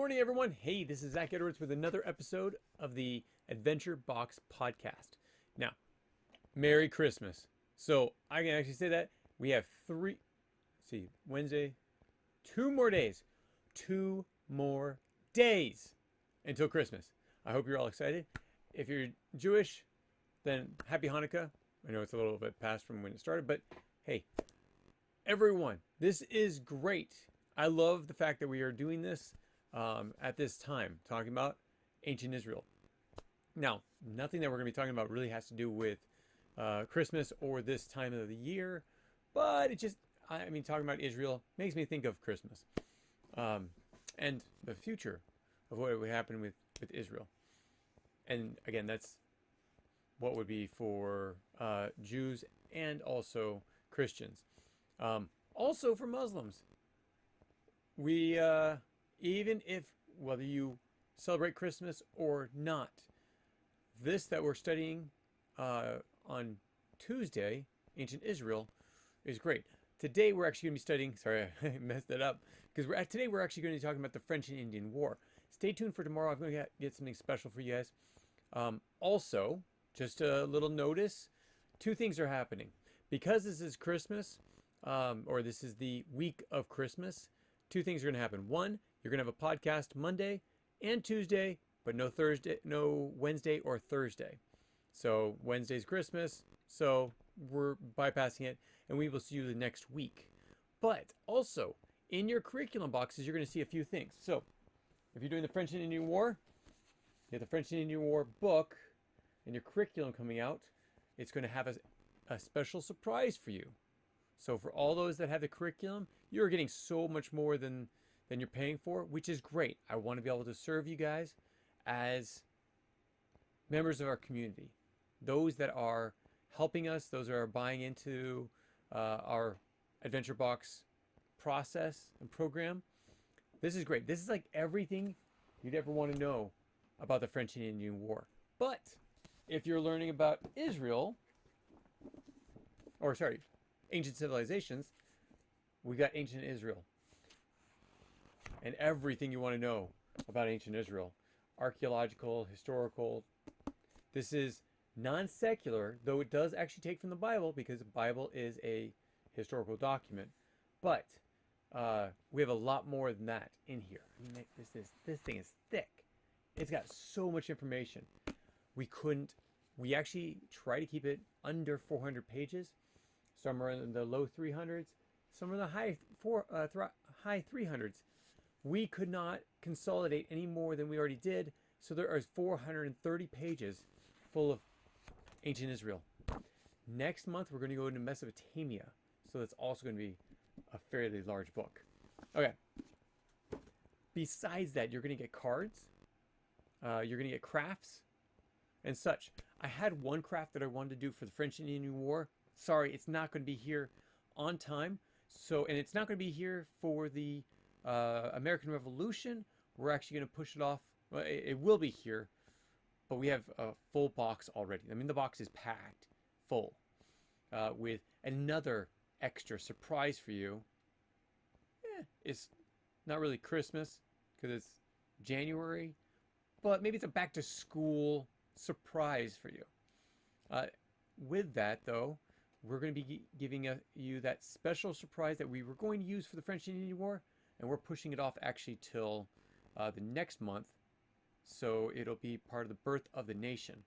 morning, everyone. Hey, this is Zach Edwards with another episode of the Adventure Box Podcast. Now, Merry Christmas. So I can actually say that we have Wednesday, 2 more days. 2 more days until Christmas. I hope you're all excited. If you're Jewish, then happy Hanukkah. I know it's a little bit past from when it started, but hey, everyone, this is great. I love the fact that we are doing this at this time, talking about ancient Israel. Now, nothing that we're going to be talking about really has to do with Christmas or this time of the year, but talking about Israel makes me think of Christmas and the future of what would happen with Israel. And again, that's what would be for Jews and also Christians. Also for Muslims. We, even if, whether you celebrate Christmas or not, this that we're studying on Tuesday, Ancient Israel, is great. Today we're actually going to be studying, sorry, I messed that up, because today we're actually going to be talking about the French and Indian War. Stay tuned for tomorrow. I'm going to get something special for you guys. Also, just a little notice, two things are happening. Because this is Christmas, or this is the week of Christmas, two things are going to happen. One, you're going to have a podcast Monday and Tuesday, but no Wednesday or Thursday. So Wednesday's Christmas, so we're bypassing it, and we will see you the next week. But also, in your curriculum boxes, you're going to see a few things. So, if you're doing the French and Indian War, you have the French and Indian War book and your curriculum coming out. It's going to have a special surprise for you. So for all those that have the curriculum, you're getting so much more than you're paying for, which is great. I want to be able to serve you guys as members of our community. Those that are helping us, those that are buying into our Adventure Box process and program. This is great. This is like everything you'd ever want to know about the French and Indian War. But if you're learning about Israel, ancient civilizations, we got ancient Israel. And everything you want to know about ancient Israel. Archaeological, historical. This is non-secular, though it does actually take from the Bible, because the Bible is a historical document. But we have a lot more than that in here. I mean, this thing is thick. It's got so much information. We actually try to keep it under 400 pages. Some are in the low 300s, some are in the high 300s. We could not consolidate any more than we already did, so there are 430 pages full of ancient Israel. Next month, we're going to go into Mesopotamia, so that's also going to be a fairly large book. Okay. Besides that, you're going to get cards, you're going to get crafts, and such. I had one craft that I wanted to do for the French and Indian War. Sorry, it's not going to be here on time. And it's not going to be here for the American Revolution. We're actually going to push it off. Well, it will be here, but we have a full box already. I mean, the box is packed full with another extra surprise for you. It's not really Christmas because it's January, but maybe it's a back to school surprise for you. With that, though, we're going to be giving you that special surprise that we were going to use for the French and Indian War, and we're pushing it off actually till the next month, so it'll be part of the birth of the nation.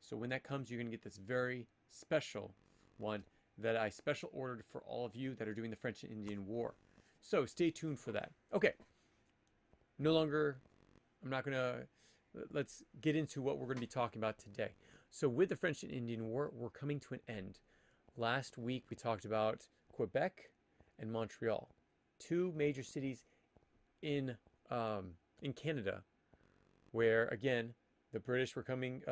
So when that comes, you're going to get this very special one that I special ordered for all of you that are doing the French and Indian War. So stay tuned for that. Okay, let's get into what we're going to be talking about today. So with the French and Indian War, we're coming to an end. Last week, we talked about Quebec and Montreal, two major cities in Canada, where, again, the British were coming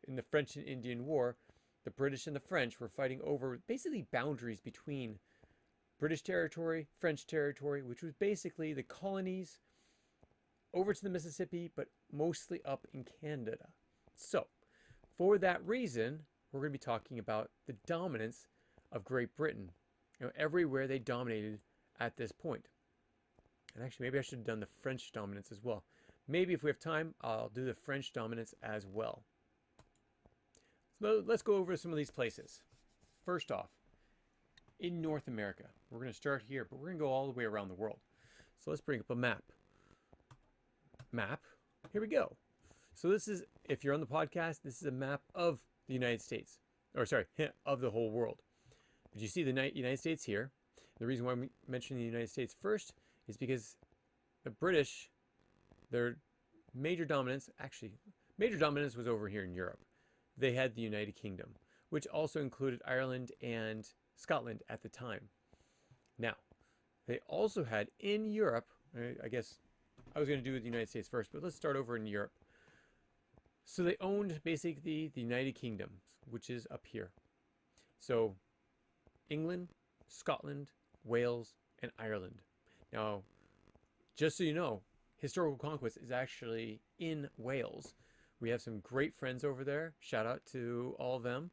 in the French and Indian War. The British and the French were fighting over basically boundaries between British territory, French territory, which was basically the colonies over to the Mississippi, but mostly up in Canada. So, for that reason, we're going to be talking about the dominance of Great Britain. Everywhere they dominated at this point. And actually, maybe I should have done the French dominance as well. Maybe if we have time, I'll do the French dominance as well. So let's go over some of these places. First off, in North America, we're going to start here, but we're going to go all the way around the world. So let's bring up a map. Map. Here we go. So this is, if you're on the podcast, this is a map of the United States. Or sorry, of the whole world. But you see the United States here. The reason why I'm mentioning the United States first is because the British, their major dominance was over here in Europe. They had the United Kingdom, which also included Ireland and Scotland at the time. Now, they also had in Europe, I guess I was going to do the United States first, but let's start over in Europe. So they owned basically the United Kingdom, which is up here. So England, Scotland, Wales, and Ireland. Now, just so you know, historical conquest is actually in Wales. We have some great friends over there. Shout out to all of them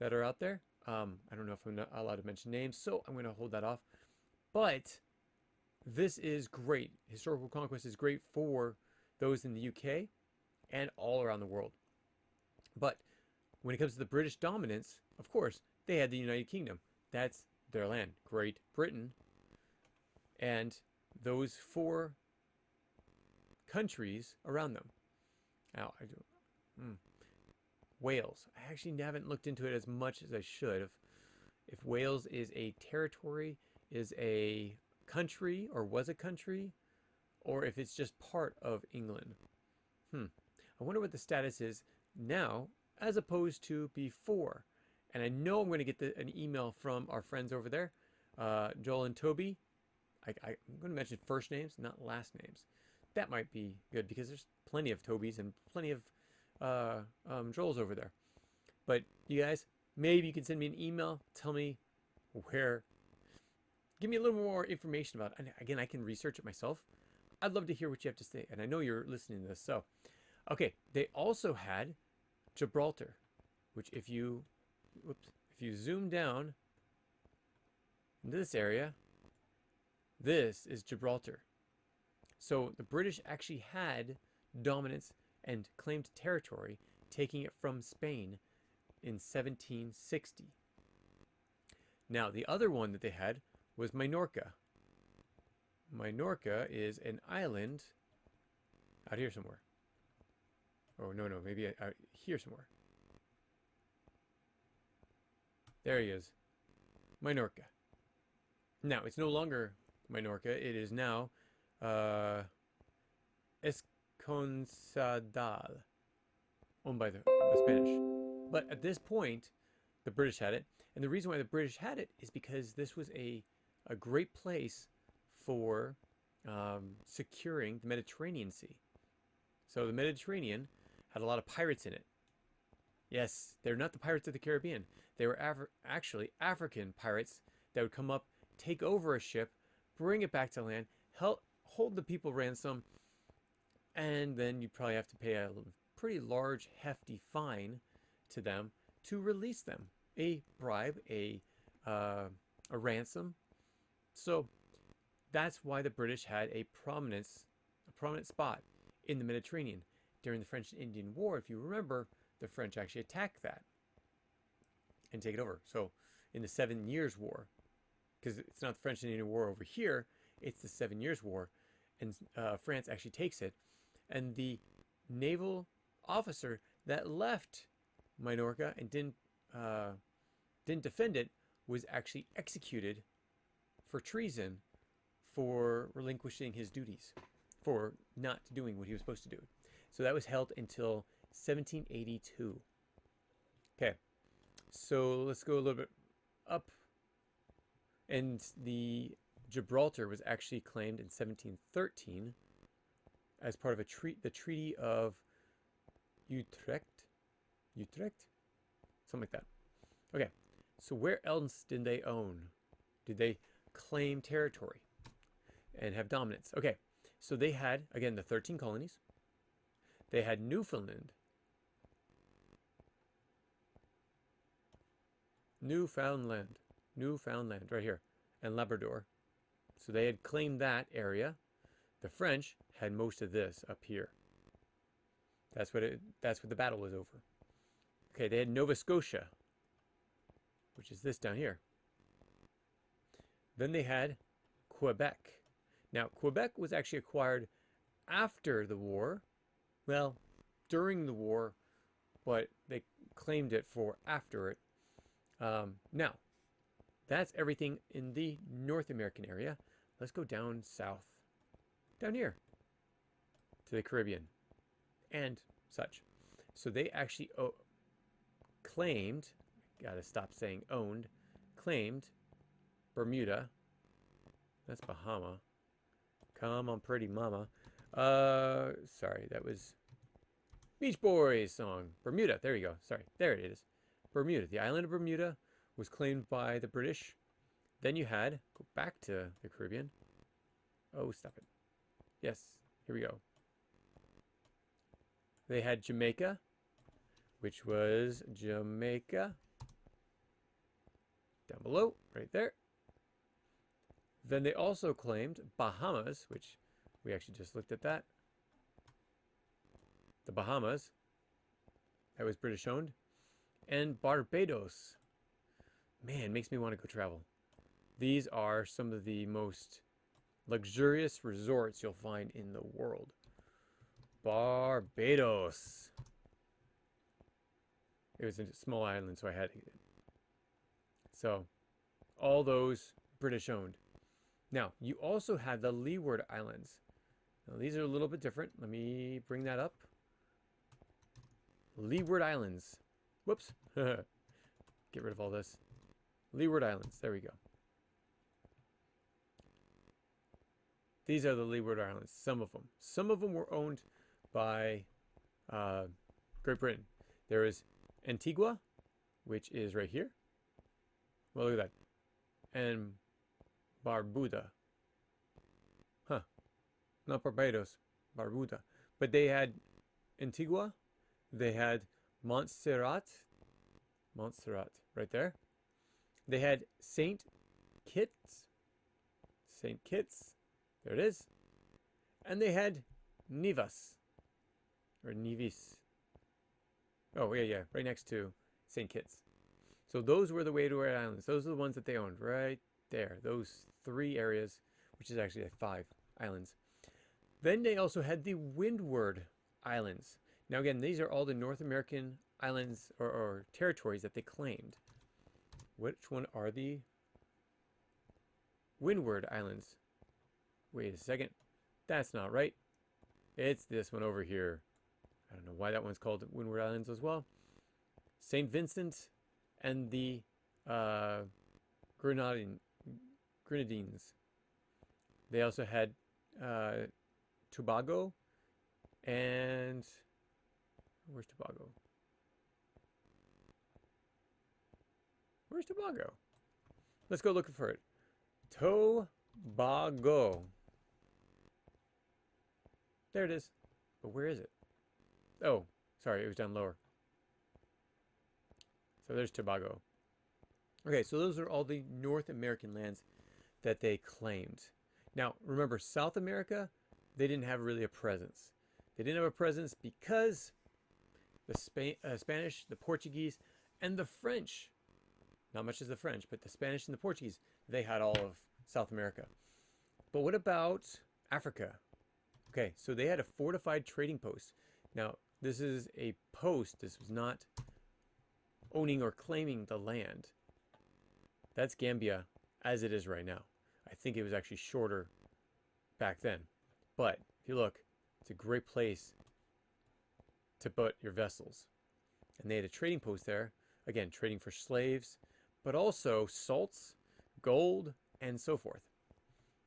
that are out there. I don't know if I'm not allowed to mention names, so I'm going to hold that off. But this is great. Historical conquest is great for those in the UK and all around the world. But when it comes to the British dominance, of course, they had the United Kingdom. That's their land. Great Britain. And those 4 countries around them. Now, Wales. I actually haven't looked into it as much as I should have. If Wales is a territory, is a country, or was a country, or if it's just part of England. I wonder what the status is now as opposed to before. And I know I'm going to get an email from our friends over there, Joel and Toby. I'm going to mention first names, not last names. That might be good because there's plenty of Tobys and plenty of Joels over there. But you guys, maybe you can send me an email. Tell me where. Give me a little more information about it. And again, I can research it myself. I'd love to hear what you have to say. And I know you're listening to this. So, okay. They also had Gibraltar, which if you zoom down into this area, this is Gibraltar. So the British actually had dominance and claimed territory, taking it from Spain in 1760. Now, the other one that they had was Minorca. Minorca is an island out here somewhere. Oh, no, maybe out here somewhere. There he is. Minorca. Now, it's no longer Minorca. It is now Esconsandal, owned by the Spanish. But at this point, the British had it. And the reason why the British had it is because this was a great place for securing the Mediterranean Sea. So the Mediterranean had a lot of pirates in it. Yes, they're not the Pirates of the Caribbean. They were actually African pirates that would come up, take over a ship, bring it back to land, hold the people ransom, and then you'd probably have to pay a pretty large, hefty fine to them to release them. A bribe, a ransom. So that's why the British had a prominent spot in the Mediterranean. During the French and Indian War, if you remember, the French actually attacked that and take it over. So in the 7 Years' War, because it's not the French and Indian War over here, it's the 7 Years' War, and France actually takes it. And the naval officer that left Minorca and didn't defend it was actually executed for treason, for relinquishing his duties, for not doing what he was supposed to do. So that was held until 1782. Okay, so let's go a little bit up. And the Gibraltar was actually claimed in 1713 as part of the Treaty of Utrecht, something like that. Okay, so where else did they own? Did they claim territory and have dominance? Okay, so they had, again, the 13 colonies. They had Newfoundland, right here, and Labrador. So they had claimed that area. The French had most of this up here. That's what the battle was over. Okay, they had Nova Scotia, which is this down here. Then they had Quebec. Now, Quebec was actually acquired after the war. Well, during the war, but they claimed it for after it. Now, that's everything in the North American area. Let's go down south, down here, to the Caribbean and such. So they actually claimed, gotta stop saying owned, claimed Bermuda. That's Bahama. Come on, pretty mama. Sorry, that was Beach Boys song. Bermuda, there you go. Sorry, there it is. Bermuda, the island of Bermuda was claimed by the British. Then you had, go back to the Caribbean. Oh, stop it. Yes, here we go. They had Jamaica, which was Jamaica. Down below, right there. Then they also claimed Bahamas, which we actually just looked at that. The Bahamas, that was British owned. And Barbados. Man, makes me want to go travel. These are some of the most luxurious resorts you'll find in the world. Barbados. It was a small island, so I had to get it. So, all those British owned. Now, you also have the Leeward Islands. Now, these are a little bit different. Let me bring that up. Leeward Islands. Whoops. Get rid of all this. Leeward Islands. There we go. These are the Leeward Islands. Some of them. Some of them were owned by Great Britain. There is Antigua, which is right here. Well, look at that. And Barbuda. Huh. Not Barbados. Barbuda. But they had Antigua. They had Montserrat. Montserrat. Right there. They had St. Kitts. St. Kitts. There it is. And they had Nevis. Or Nevis. Oh, yeah. Right next to St. Kitts. So those were the Leeward Islands. Those are the ones that they owned right there. Those 3 areas, which is actually 5 islands. Then they also had the Windward Islands. Now again, these are all the North American islands or territories that they claimed. Which one are the Windward Islands? Wait a second. That's not right. It's this one over here. I don't know why that one's called Windward Islands as well. St. Vincent and the Grenadines. They also had Tobago and where's Tobago? Where's Tobago? Let's go looking for it. Tobago. There it is. But where is it? Oh, sorry, it was down lower. So there's Tobago. Okay, so those are all the North American lands that they claimed. Now, remember, South America, they didn't have really a presence. They didn't have a presence because the Spanish, the Portuguese, and the French, not much as the French, but the Spanish and the Portuguese, they had all of South America. But what about Africa? Okay, so they had a fortified trading post. Now, this is a post. This was not owning or claiming the land. That's Gambia as it is right now. I think it was actually shorter back then. But if you look, it's a great place to put your vessels. And they had a trading post there. Again, trading for slaves, but also salts, gold, and so forth.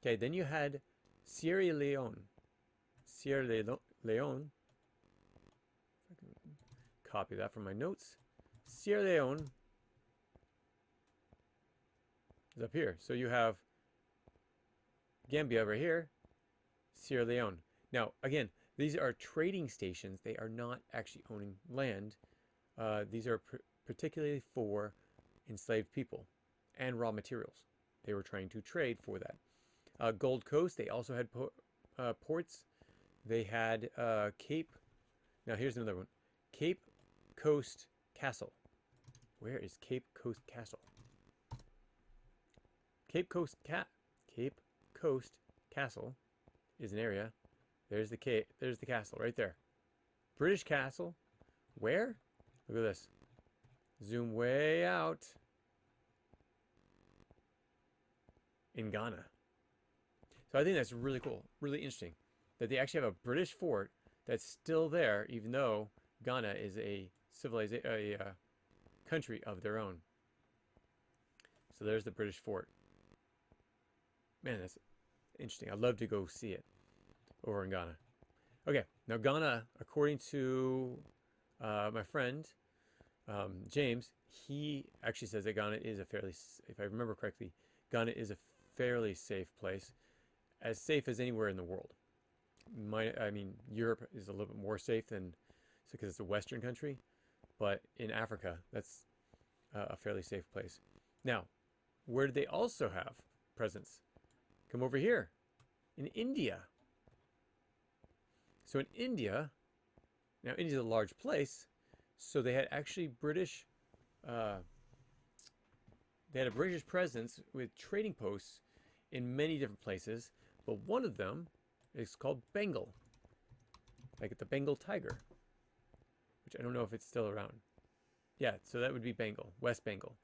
Okay, then you had Sierra Leone. Sierra Leone. If I can copy that from my notes. Sierra Leone is up here. So you have Gambia right here, Sierra Leone. Now, again, these are trading stations. They are not actually owning land. These are particularly for enslaved people and raw materials. They were trying to trade for that. Gold Coast, they also had ports. They had Cape. Now here's another one. Cape Coast Castle. Where is Cape Coast Castle? Cape Coast Castle is an area. There's the cape. There's the castle right there. British castle. Where? Look at this. Zoom way out. In Ghana. So I think that's really cool, really interesting, that they actually have a British fort that's still there, even though Ghana is a country of their own. So there's the British fort. Man, that's interesting. I'd love to go see it over in Ghana. Okay, now Ghana, according to my friend James, he actually says that Ghana is a fairly, if I remember correctly, Ghana is a fairly safe place, as safe as anywhere in the world. I mean, Europe is a little bit more safe than, because it's a Western country, but in Africa, that's a fairly safe place. Now, where do they also have presence? Come over here, in India. So in India, now India's a large place, so they had actually British, they had a British presence with trading posts in many different places, but one of them is called Bengal, like the Bengal tiger, which I don't know if it's still around. Yeah, so that would be Bengal, West Bengal.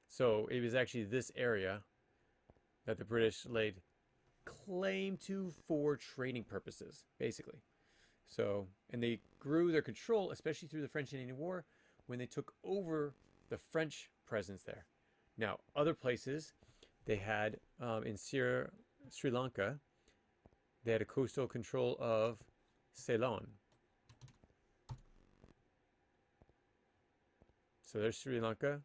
So it was actually this area that the British laid claim to for trading purposes, basically. So, and they grew their control, especially through the French and Indian War, when they took over the French presence there. Now, other places, they had in Sri Lanka, they had a coastal control of Ceylon. So there's Sri Lanka.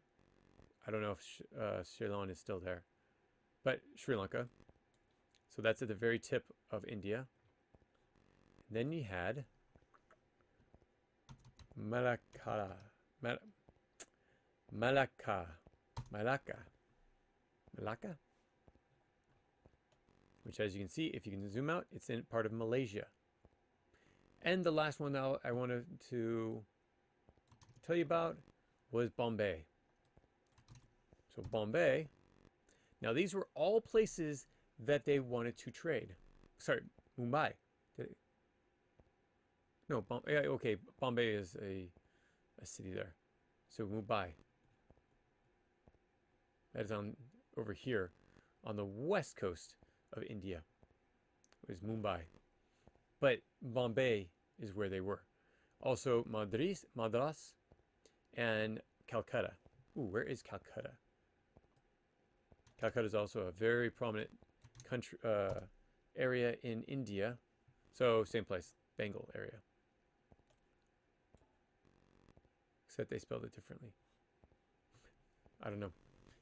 I don't know if Ceylon is still there, but Sri Lanka. So that's at the very tip of India. And then you had Malacca, which, as you can see, if you can zoom out, it's in part of Malaysia. And the last one now I wanted to tell you about was Bombay. So Bombay, now these were all places that they wanted to trade. Sorry, Mumbai. No, okay, Bombay is a city there. So Mumbai. That is on over here on the west coast of India. It was Mumbai. But Bombay is where they were. Also Madras and Calcutta. Ooh, where is Calcutta? Calcutta is also a very prominent country area in India. So same place, Bengal area. Except they spelled it differently. I don't know.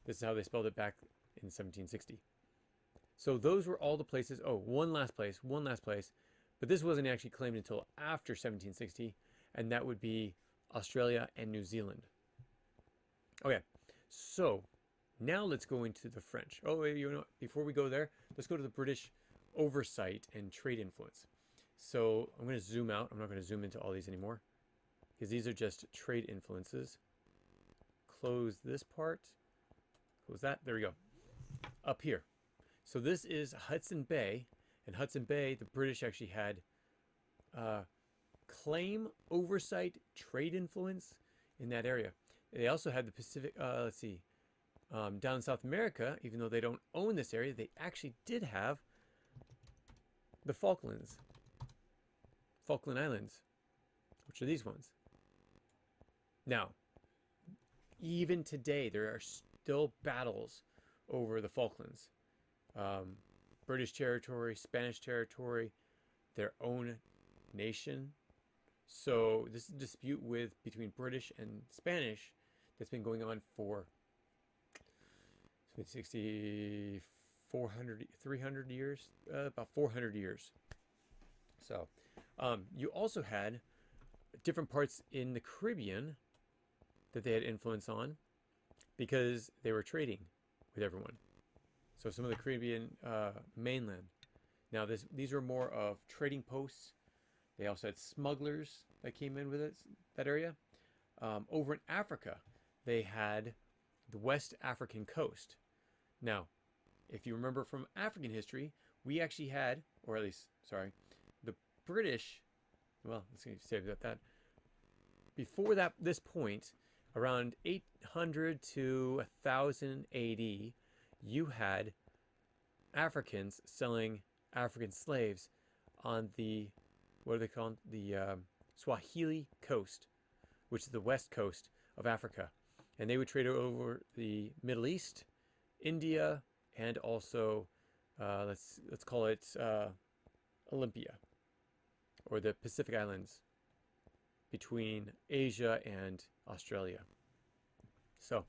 This is how they spelled it back in 1760. So those were all the places. Oh, one last place. But this wasn't actually claimed until after 1760, and that would be Australia and New Zealand. Okay, so now let's go into the French. Oh, wait, you know, before we go there, let's go to the British oversight and trade influence. So I'm going to zoom out. I'm not going to zoom into all these anymore, because these are just trade influences. Close this part. Close that. There we go. Up here. So this is Hudson Bay. And Hudson Bay, the British actually had claim, oversight, trade influence in that area. They also had the Pacific, down in South America, even though they don't own this area, they actually did have the Falkland Islands, which are these ones. Now, even today, there are still battles over the Falklands. British territory, Spanish territory, their own nation. So this is a dispute between British and Spanish that's been going on for 300 years, about 400 years. So you also had different parts in the Caribbean that they had influence on because they were trading with everyone. So some of the Caribbean mainland, Now, these were more of trading posts. They also had smugglers that came in with it, that area. Over in Africa, they had the West African coast. Now, if you remember from African history, we actually had, or at least, sorry, the British, well, let's say about that. Before this point, around 800 to 1000 AD, you had Africans selling African slaves on the, what are they called? The Swahili coast, which is the west coast of Africa. And they would trade over the Middle East, India, and also, let's call it Olympia, or the Pacific Islands between Asia and Australia. So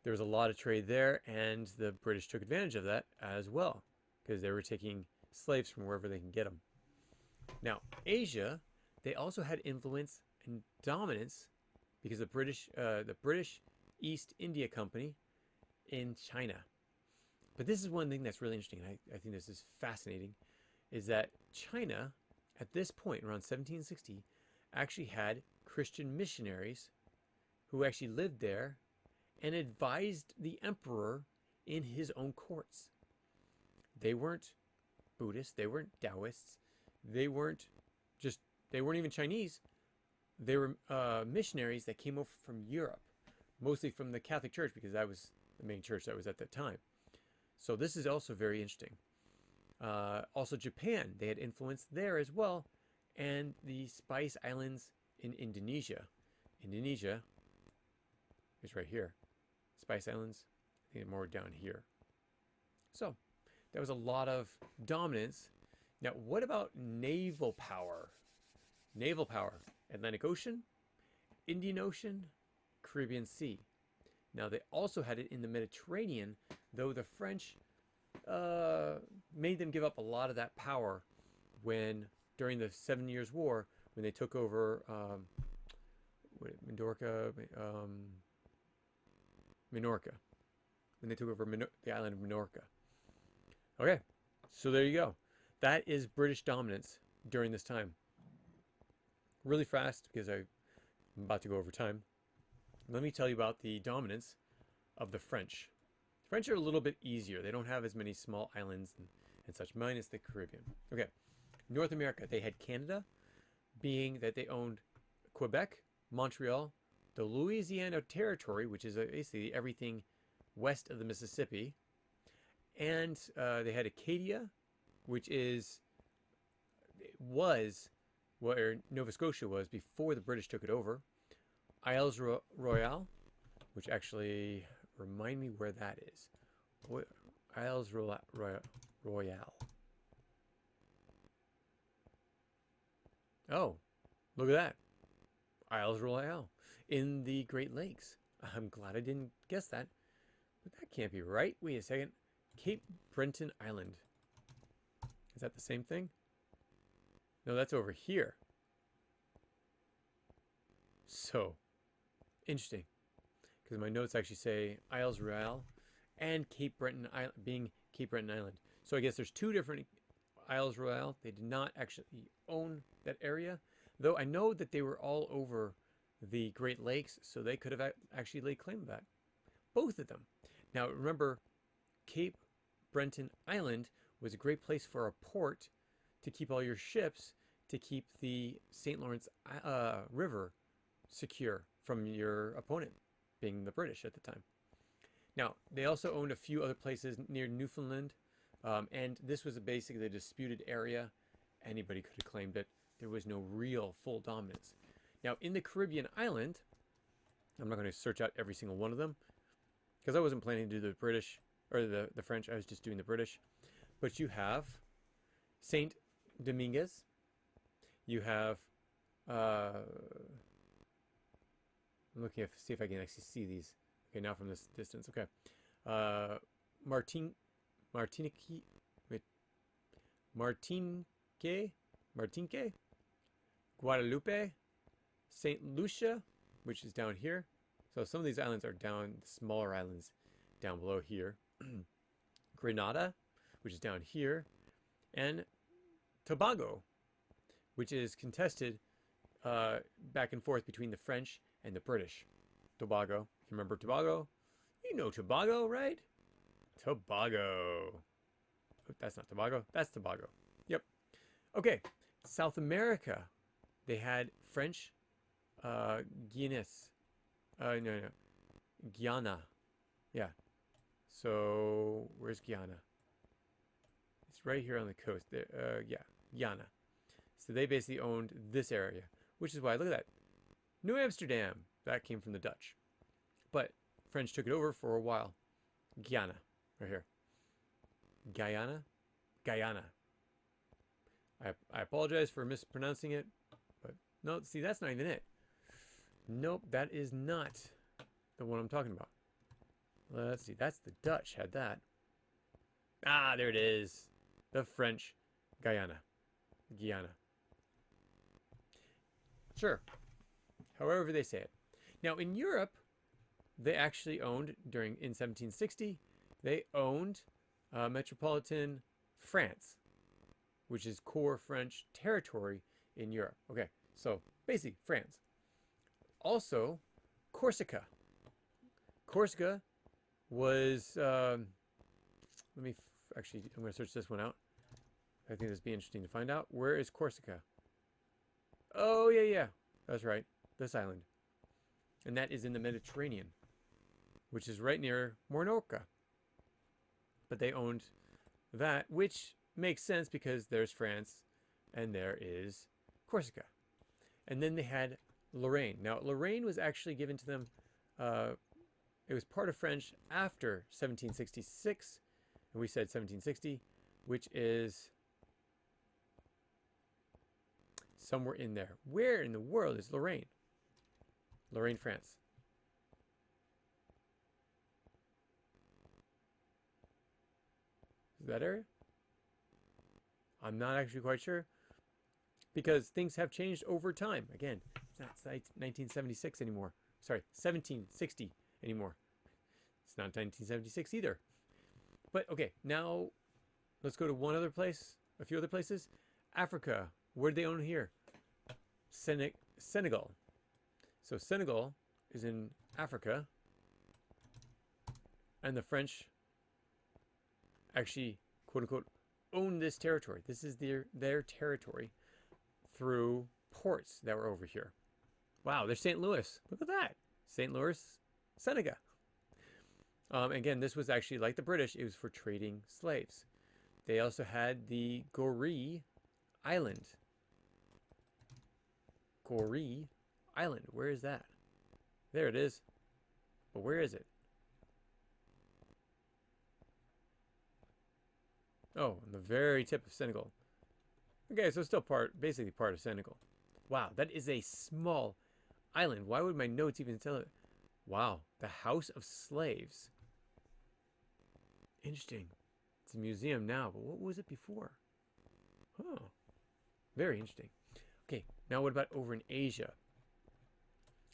there was a lot of trade there, and the British took advantage of that as well, because they were taking slaves from wherever they can get them. Now, Asia, they also had influence and dominance because the British East India Company in China. But this is one thing that's really interesting, and I think this is fascinating, is that China, at this point, around 1760, actually had Christian missionaries who actually lived there and advised the emperor in his own courts. They weren't Buddhists, they weren't Taoists, they weren't even Chinese. They were missionaries that came over from Europe, mostly from the Catholic Church, because that was the main church that was at that time. So this is also very interesting. Also Japan, they had influence there as well, and the Spice Islands in Indonesia. Indonesia is right here. Spice Islands, I think more down here. So there was a lot of dominance. Now, what about naval power? Naval power, Atlantic Ocean, Indian Ocean, Caribbean Sea. Now, they also had it in the Mediterranean, though the French made them give up a lot of that power during the 7 Years' War, when they took over Minorca. When they took over the island of Minorca. Okay, so there you go. That is British dominance during this time. Really fast, because I'm about to go over time. Let me tell you about the dominance of the French. The French are a little bit easier. They don't have as many small islands and such, minus the Caribbean. Okay, North America, they had Canada, being that they owned Quebec, Montreal, the Louisiana Territory, which is basically everything west of the Mississippi, and they had Acadia, which was where Nova Scotia was before the British took it over. Isles Royale, which actually remind me where that is. Isles Royale. Oh, look at that. Isles Royale in the Great Lakes. I'm glad I didn't guess that. But that can't be right. Wait a second. Cape Breton Island. Is that the same thing? No, that's over here. So, interesting. Because my notes actually say Isles Royale and Cape Breton Island, being Cape Breton Island. So I guess there's two different Isles Royale. They did not actually own that area. Though I know that they were all over the Great Lakes, so they could have actually laid claim to that. Both of them. Now remember, Cape Breton Island was a great place for a port to keep all your ships, to keep the St. Lawrence River secure from your opponent, being the British at the time. Now, they also owned a few other places near Newfoundland, and this was basically a disputed area. Anybody could have claimed it. There was no real full dominance. Now, in the Caribbean island, I'm not going to search out every single one of them, because I wasn't planning to do the British, or the French. I was just doing the British. But you have Saint Dominguez. You have, I'm looking to see if I can actually see these. Okay, now from this distance. Okay. Martinique, Guadalupe, St. Lucia, which is down here. So some of these islands are down, the smaller islands down below here. Grenada, which is down here. and Tobago, which is contested back and forth between the French and the British. Tobago. If you remember Tobago, you know Tobago, right? Tobago. Oh, that's not Tobago. That's Tobago. Yep. Okay. South America, they had French Guinness. No. Guyana. Yeah. So, where's Guyana? It's right here on the coast. There. Yeah. Guyana. So they basically owned this area, which is why, look at that. New Amsterdam. That came from the Dutch. But French took it over for a while. Guyana. Right here. Guyana? Guyana. I apologize for mispronouncing it. But no, see, that's not even it. Nope, that is not the one I'm talking about. Let's see. That's the Dutch had that. Ah, there it is. The French Guyana. Guyana. Sure. However they say it. Now, in Europe, they actually owned, in 1760, they owned metropolitan France, which is core French territory in Europe. Okay, so basically France. Also, Corsica. Corsica was, I'm going to search this one out. I think this would be interesting to find out. Where is Corsica? Oh, yeah. That's right. This island. And that is in the Mediterranean, which is right near Minorca. But they owned that, which makes sense because there's France and there is Corsica. And then they had Lorraine. Now, Lorraine was actually given to them, it was part of French after 1766, and we said 1760, which is somewhere in there. Where in the world is Lorraine? Lorraine, France. Is that area? I'm not actually quite sure because things have changed over time. Again, it's not 1976 anymore. Sorry, 1760 anymore. It's not 1976 either. But okay, now let's go to one other place, a few other places. Africa. Where do they own here? Senegal. So Senegal is in Africa, and the French actually, quote unquote, own this territory. This is their territory through ports that were over here. Wow, there's St. Louis. Look at that. St. Louis, Senegal. Again, this was actually like the British. It was for trading slaves. They also had the Goree Island. Goree Island. Where is that? There it is. But where is it? Oh, on the very tip of Senegal. Okay, so it's still basically part of Senegal. Wow, that is a small island. Why would my notes even tell it? Wow, the House of Slaves. Interesting. It's a museum now, but what was it before? Oh, very interesting. Okay, now what about over in Asia?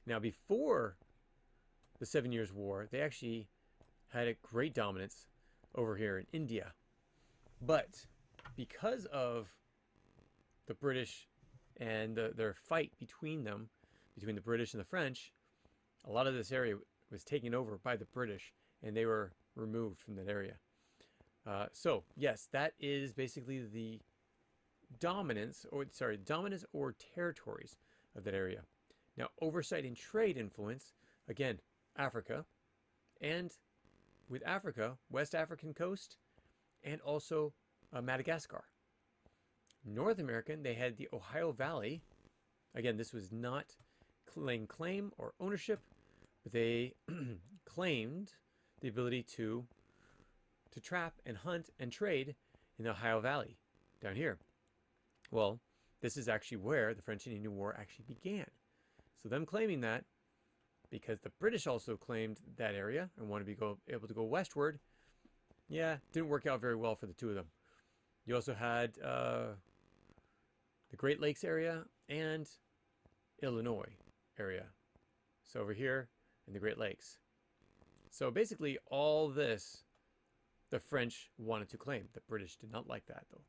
Now, before the 7 Years' War, they actually had a great dominance over here in India. But because of the British and their fight between them, between the British and the French, a lot of this area was taken over by the British, and they were removed from that area. So, yes, that is basically the dominance or territories of that area. Now, oversight and trade influence, again, Africa, and with Africa, West African coast, and also Madagascar. North American, they had the Ohio Valley. Again, this was not claim or ownership, but they claimed the ability to trap and hunt and trade in the Ohio Valley down here. Well, this is actually where the French and Indian War actually began. So them claiming that, because the British also claimed that area and wanted to be able to go westward, yeah, didn't work out very well for the two of them. You also had the Great Lakes area and Illinois area. So over here in the Great Lakes. So basically all this the French wanted to claim. The British did not like that though.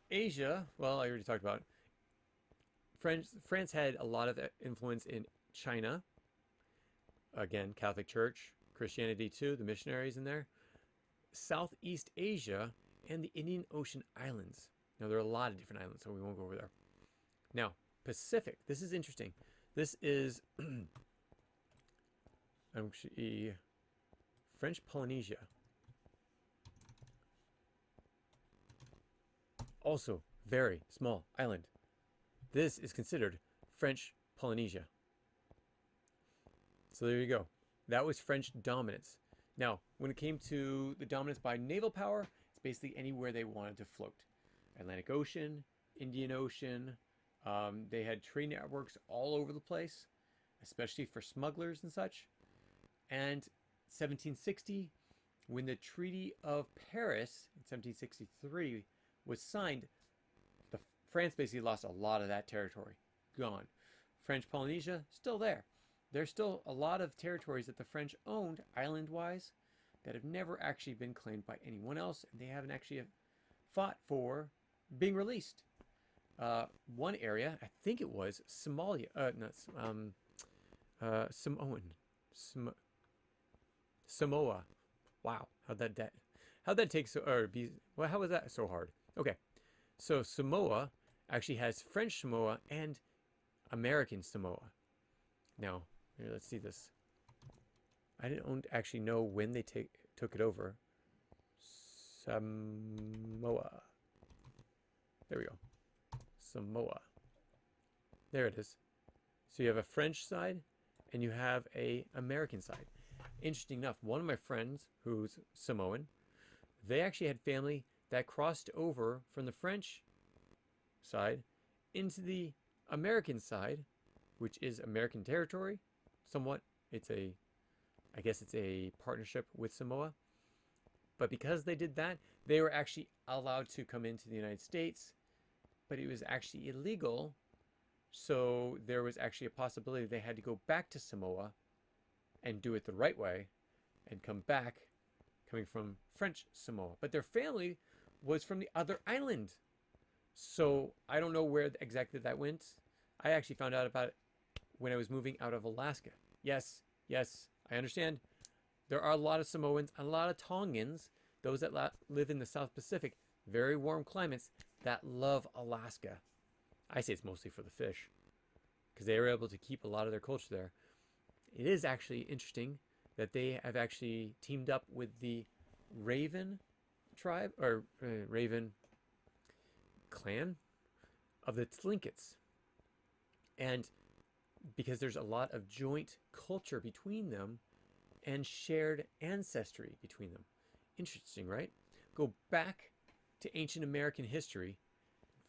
Asia, well, I already talked about France had a lot of influence in China. Again, Catholic Church, Christianity too, the missionaries in there. Southeast Asia and the Indian Ocean Islands. Now, there are a lot of different islands, so we won't go over there. Now, Pacific. This is interesting. This is actually French Polynesia. Also, very small island. This is considered French Polynesia. So there you go. That was French dominance. Now, when it came to the dominance by naval power, it's basically anywhere they wanted to float. Atlantic Ocean, Indian Ocean. They had trade networks all over the place, especially for smugglers and such. And 1760, when the Treaty of Paris in 1763 was signed, France basically lost a lot of that territory. Gone. French Polynesia, still there. There's still a lot of territories that the French owned, island-wise, that have never actually been claimed by anyone else, and they haven't actually fought for being released. One area, I think it was Somalia, Samoa. Wow, how'd that take so, or be, well, how was that so hard? Okay, so Samoa actually has French Samoa and American Samoa. Now, here, let's see this. I didn't actually know when they took it over. Samoa. There we go. Samoa. There it is. So you have a French side and you have a American side. Interesting enough, one of my friends who's Samoan, they actually had family that crossed over from the French side into the American side, which is American territory. Somewhat, I guess it's a partnership with Samoa. But because they did that, they were actually allowed to come into the United States, but it was actually illegal. So there was actually a possibility they had to go back to Samoa and do it the right way and come back coming from French Samoa. But their family was from the other island. So I don't know where exactly that went. I actually found out about it when I was moving out of Alaska. Yes, I understand. There are a lot of Samoans, a lot of Tongans, those that live in the South Pacific, very warm climates, that love Alaska. I say it's mostly for the fish, because they were able to keep a lot of their culture there. It is actually interesting that they have actually teamed up with the Raven tribe, or Raven clan of the Tlingits. And because there's a lot of joint culture between them and shared ancestry between them. Interesting, right? Go back to ancient American history,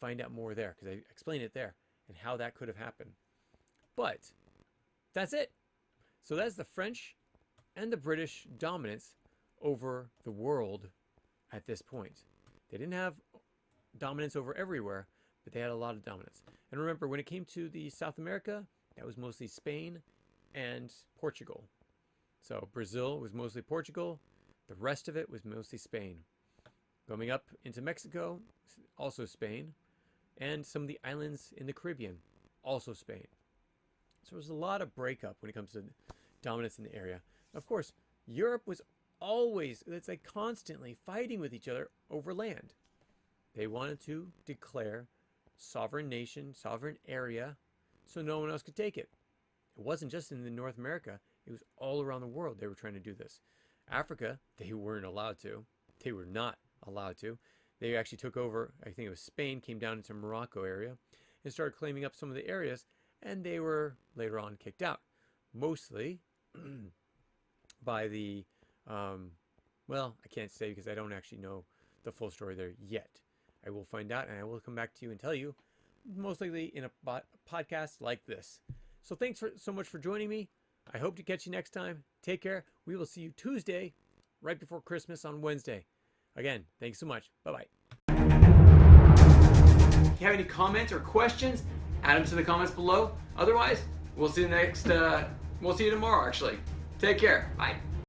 find out more there, because I explain it there and how that could have happened. But that's it. So that's the French and the British dominance over the world at this point. They didn't have dominance over everywhere, but they had a lot of dominance. And remember, when it came to the South America, that was mostly Spain and Portugal. So Brazil was mostly Portugal. The rest of it was mostly Spain. Coming up into Mexico, also Spain. And some of the islands in the Caribbean, also Spain. So there's a lot of breakup when it comes to dominance in the area. Of course, Europe was always, it's like constantly fighting with each other over land. They wanted to declare sovereign nation, sovereign area, so no one else could take it. It wasn't just in North America, it was all around the world they were trying to do this. Africa, they weren't allowed to. They were not allowed to. They actually took over, I think it was Spain, came down into Morocco area and started claiming up some of the areas, and they were later on kicked out. Mostly by the, well, I can't say because I don't actually know the full story there yet. I will find out and I will come back to you and tell you, most likely in a podcast like this. So thanks so much for joining me. I hope to catch you next time. Take care. We will see you Tuesday, right before Christmas on Wednesday. Again, thanks so much. Bye-bye. If you have any comments or questions, add them to the comments below. Otherwise, we'll see you tomorrow, actually. Take care. Bye.